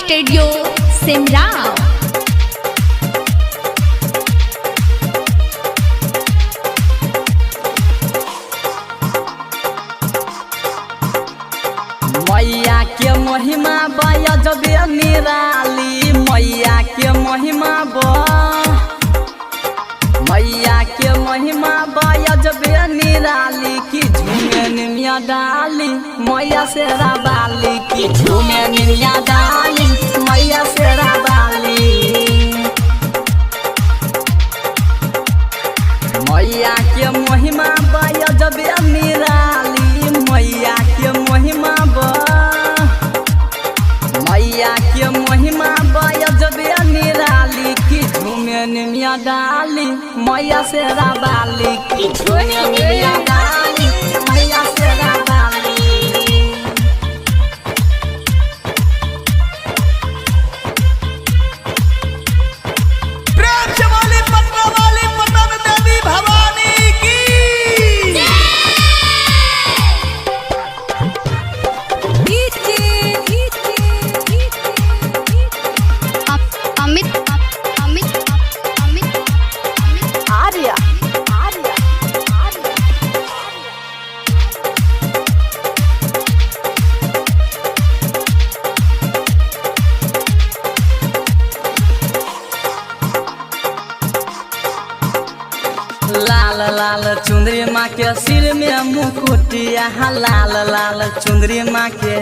Studio Simrao. मैया के महिमा बजबे निराली, मैया के महिमा मैया के महिमा बजबे निराली की झूमे निमिया डाली मैया से राबाली की झूमे निमिया डाली मैया से राबाली। मैया के महिमा बजबे निराली, मैया के महिमा मैया के महिमा बजबे निराली की झूमे निमिया डाली मैया से राबाली की झूमे निमिया डाली मैया से राबाली। प्रेम से वाली पटना वाली पटन देवी भवानी की आर्या लाल लाल चुंदरी माँ के सिर में मुकुटिया, लाल लाल चुंदरी माँ के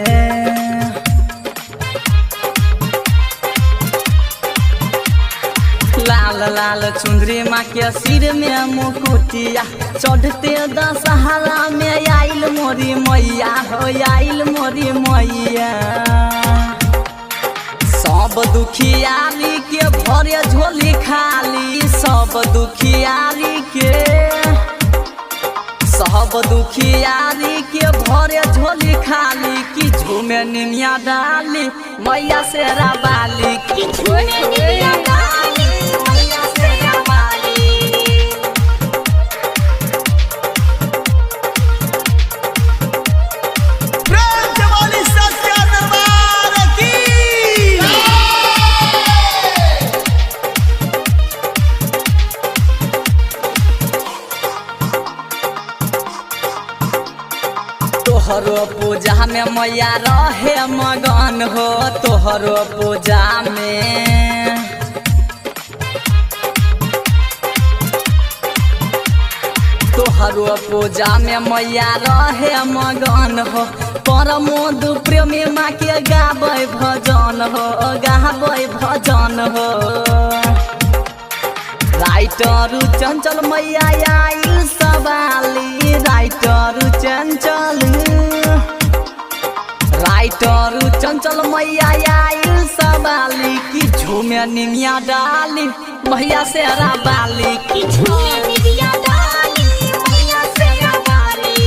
लाल लाल चुंदरी माँ के सिर में मुकुटिया। चढ़ते दशहरा में आइल मोरी मैया हो आइल मोरी मैया। सब दुखियारी के भरे झोली खाली, सब दुखियारी के भरे झोली खाली की झूमे निमिया डाली मैया से राबाली की झूमे निमिया डाली मैया से राबाली। प्रेम से वाली सच्चा दरबार की तोहरो पूजा में मैया रहे मगन हो, तोहरो पूजा में तोहरो पूजा में मैया रहे मगन हो। परमोद प्रेमी माँ के गाबै भजन हो, गाबै भजन हो। राइटर चंचल मैया आइल सवाली, राइटर चंचल मैया आइल सवाली की झूमे निमिया डाली मैया से राबाली की झूमे निमिया डाली मैया से राबाली।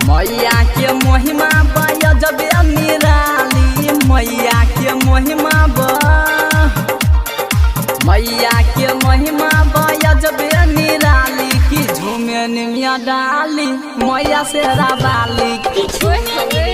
मैया के महिमा बजबे निराली, मैया के महिमा मैया के महिमा बजबे निराली की झूमे निमिया डाली मैया से राबाली की झूमे